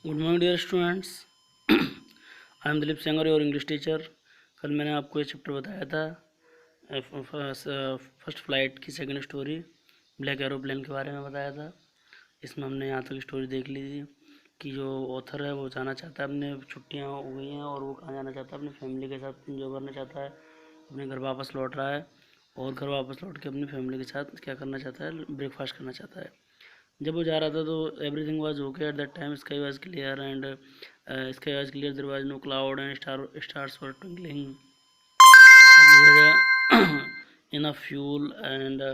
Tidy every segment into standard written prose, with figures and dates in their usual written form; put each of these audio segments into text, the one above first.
Good morning dear students. I am Dilip Sengar, your English teacher. कल मैंने आपको ये चैप्टर बताया था, फर्स्ट फ्लाइट की सेकंड स्टोरी, ब्लैक एरोप्लेन के बारे में बताया था। इसमें हमने यहाँ तक स्टोरी देख ली थी कि जो ऑथर है वो जाना चाहता है, अपने छुट्टियाँ हो गई हैं और वो कहाँ जाना चाहता है, अपनी फैमिली के साथ एंजॉय करना चाहता है, अपने घर वापस लौट रहा है और घर वापस लौट के अपनी फैमिली के साथ क्या करना चाहता है, ब्रेकफास्ट करना चाहता है। जब वो जा रहा था तो everything was okay at that time, sky was clear and sky was clear, there was no cloud and stars were twinkling, and he had enough fuel and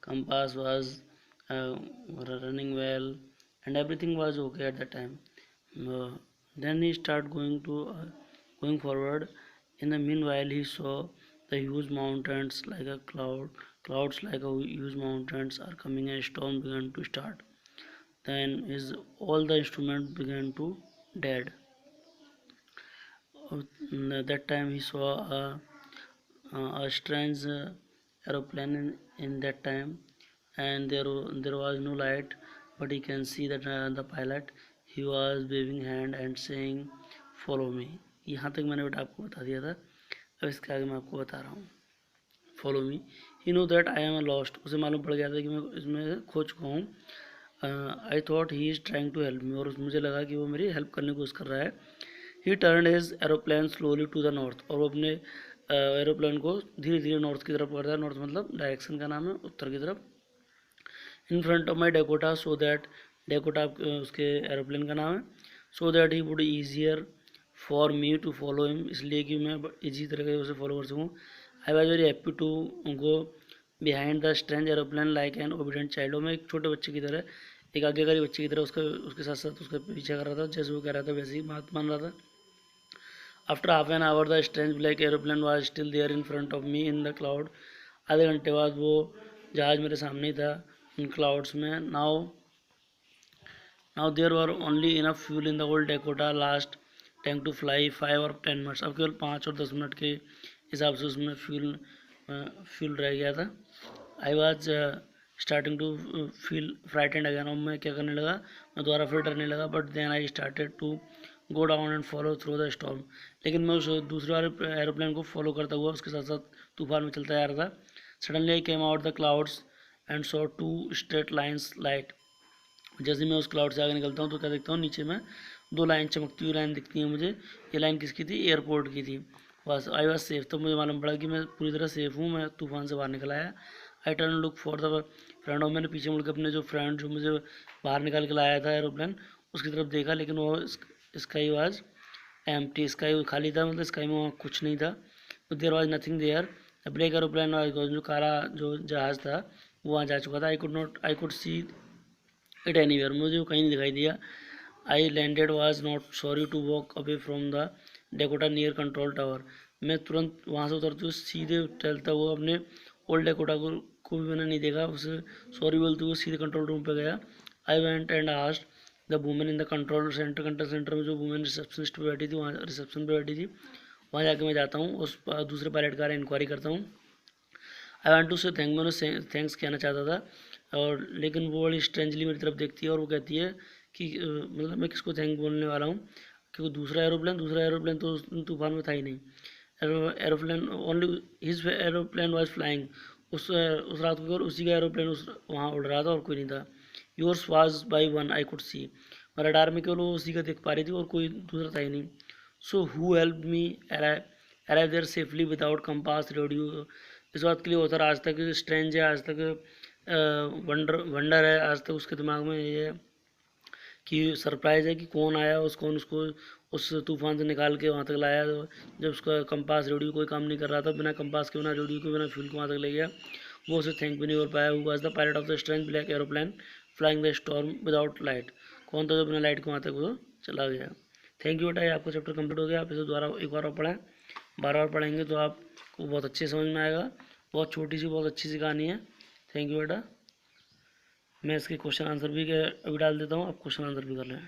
compass was uh, running well and everything was okay at that time. uh, then he started going forward. In the meanwhile, he saw the huge mountains like a clouds like a huge mountains are coming, and storm began to start. Then his all the instruments began to dead. That time he saw a strange aeroplane in that time, and there was no light, but he can see that the pilot, he was waving hand and saying follow me. यहाँ तक मैंने बेटा आपको बता दिया था। अब इसके आगे मैं आपको बता रहा हूँ। Follow me, he know that I am lost, उसे मालूम पड़ गया था कि मैं इसमें खो चुका हूँ। I thought he is trying to help me, और मुझे लगा कि वो मेरी हेल्प करने की कोशिश कर रहा है। He turn his aeroplane slowly to the north, और वो अपने एरोप्लेन को धीरे धीरे नॉर्थ की तरफ करता है। नॉर्थ मतलब डायरेक्शन का नाम है, उत्तर की तरफ। In front of my Dakota, so that, Dakota उसके एरोप्लेन का नाम है। So that he would easier for me to follow him, इसलिए कि मैं इजी तरीके से उसे फॉलो कर सकूँ। I was very happy to go behind the strange aeroplane like an obedient child. मैं एक छोटे बच्चे की तरह, एक आज्ञाकारी बच्चे की तरह उसके साथ साथ उसका पीछा कर रहा था। जैसे वो कह रहा था वैसे ही बात मान रहा था। After half an hour the strange black aeroplane was still there in front of me in the cloud. आधे घंटे बाद वो जहाज़ मेरे सामने ही था इन क्लाउड्स में। Now there were only enough fuel in the old Dakota last tank to fly 5 और 10 मिनट्स। अब केवल 5 और 10 मिनट के हिसाब से उसमें फ्यूल रह गया था। I was starting to feel frightened again, और मैं क्या करने लगा, मैं दोबारा फिर डरने लगा। But then I started to go down and follow through the storm, लेकिन मैं उस दूसरे वाले एरोप्लेन को फॉलो करता हुआ उसके साथ साथ तूफान में चलता जा रहा था। Suddenly I came out the clouds and saw 2 straight lines light. जैसे मैं उस क्लाउड से आगे निकलता हूँ तो क्या देखता हूँ, नीचे में 2 लाइन, चमकती हुई लाइन दिखती है मुझे। ये लाइन किसकी थी? एयरपोर्ट की थी। बस आई वॉज सेफ, तो मुझे मालूम पड़ा कि मैं पूरी तरह सेफ हूँ, मैं तूफान से बाहर निकल आया। I turn look for the friend, और मैंने पीछे मुड़कर अपने जो फ्रेंड जो मुझे बाहर निकाल के लाया था एरोप्लेन, उसकी तरफ देखा, लेकिन वो स्काई वाज एम्प्टी, स्काई खाली था, मतलब स्काई में वहाँ कुछ नहीं था। There was nothing there. Black aeroplane, जो काला जो जहाज़ था वो वहाँ जा चुका था। I could see it anywhere, मुझे वो कहीं नहीं दिखाई दिया। I landed was not sorry to walk away from the Dakota near control tower. मैं तुरंत वहाँ से उतरते हुए सीधे चलता हुआ अपने ओल्ड डेकोटा को भी मैंने नहीं देखा, उसे सॉरी बोलते हुए सीधे कंट्रोल रूम पे गया। I went and asked the women in the control centre में जो वुमेन रिसेप्शनिस्ट पे बैठी थी, वहाँ रिसेप्शन पे बैठी थी, वहाँ जाके मैं जाता हूँ, उस दूसरे पायलट का इंक्वायरी करता हूँ। आई वांट टू से थैंक, मैंने थैंक्स कहना चाहता था, और लेकिन वो बड़ी स्ट्रेंजली मेरी तरफ देखती है और वो कहती है कि मतलब मैं किसको थैंक बोलने वाला हूँ, क्योंकि दूसरा एरोप्लेन तो तूफान में था ही नहीं। Aeroplane only his aeroplane was flying, उस रात को उसी का एरोप्लेन उस वहाँ उड़ रहा था और कोई नहीं था। Yours was by one I could सी, और रडार में केवल वो उसी का देख पा रही थी और कोई दूसरा था ही नहीं। So who help me arrive there safely without compass radio. इस बात के लिए ऑथर आज तक स्ट्रेंज है, आज तक वंडर है, आज तक उसके दिमाग में ये है कि सरप्राइज़ है कि कौन आया, कौन उसको उस तूफान से निकाल के वहाँ तक लाया। जब उसका कंपास रेडियो कोई काम नहीं कर रहा था, बिना कंपास के, बिना रेडियो के, बिना फ्यूल को वहाँ तक ले गया, वो उसे थैंक भी नहीं कर पाया। Who was the pilot of the strange black aeroplane flying the storm without light. कौन था जो बिना लाइट के वहाँ तक वो चला गया। थैंक यू बेटा, ये आपका चैप्टर कंप्लीट हो गया। आप इसे दोबारा एक बार और पढ़ें, बार बार पढ़ेंगे तो आपको बहुत अच्छे समझ में आएगा। बहुत छोटी सी बहुत अच्छी सी कहानी है। थैंक यू बेटा। मैं इसके क्वेश्चन आंसर भी अभी डाल देता हूँ, आप क्वेश्चन आंसर भी कर लें।